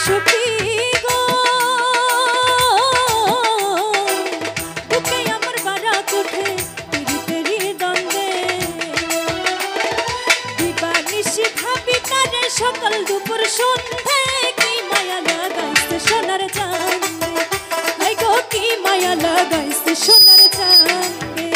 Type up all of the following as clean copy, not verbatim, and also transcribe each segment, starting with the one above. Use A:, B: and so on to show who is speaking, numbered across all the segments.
A: সখী গো বুকে আমার বাড়া কোঠে পিরিতেরি দ্বন্দ্বে দিবানিশি ভাবি কানে সকাল দুপুর সন্ধে কি মায়া লাগাইছে সোনার চাঁদে হাই গো কি মায়া লাগাইছে সোনার চাঁদে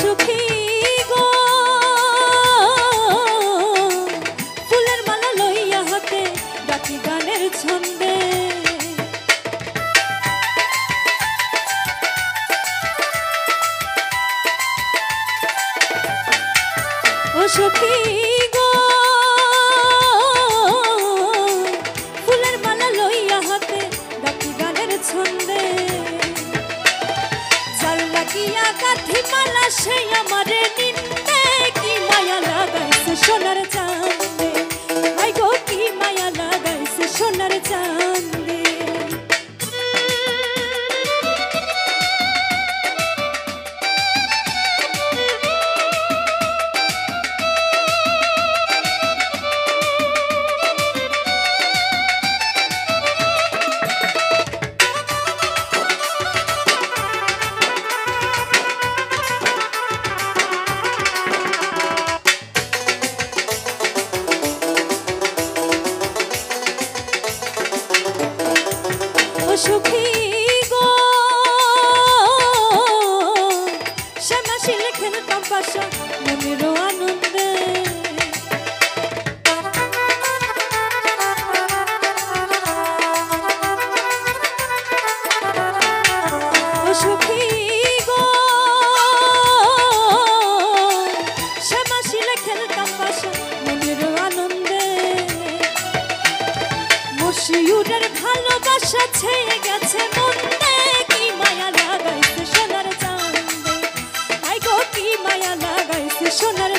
A: সখী গো ফুলের মালা লইয়া হাতে ডাকি গানের ছন্দে ও সখী গো ফুলের মালা লইয়া হাতে ডাকি গানের ছন্দে জাল লাগিয়া কাঠি মালা সেই আমারে নিন্দে কি মায়া লাগাইছে সোনার চাঁদে হাই গো কি মায়া লাগাইছে সোনার চাঁদে সখী গো শ্যামাশি লেখেন কাম্পাসা মনের আনন্দে ও সখী গো শ্যামাশি লেখেন কাম্পাসা মনের আনন্দে মশিউরের ভালোবাসা ছেয়ে গেছে মন্দে কি মায়া লাগাইছে সোনার চাঁদে হাই গো কি মায়া লাগাইছে সোনার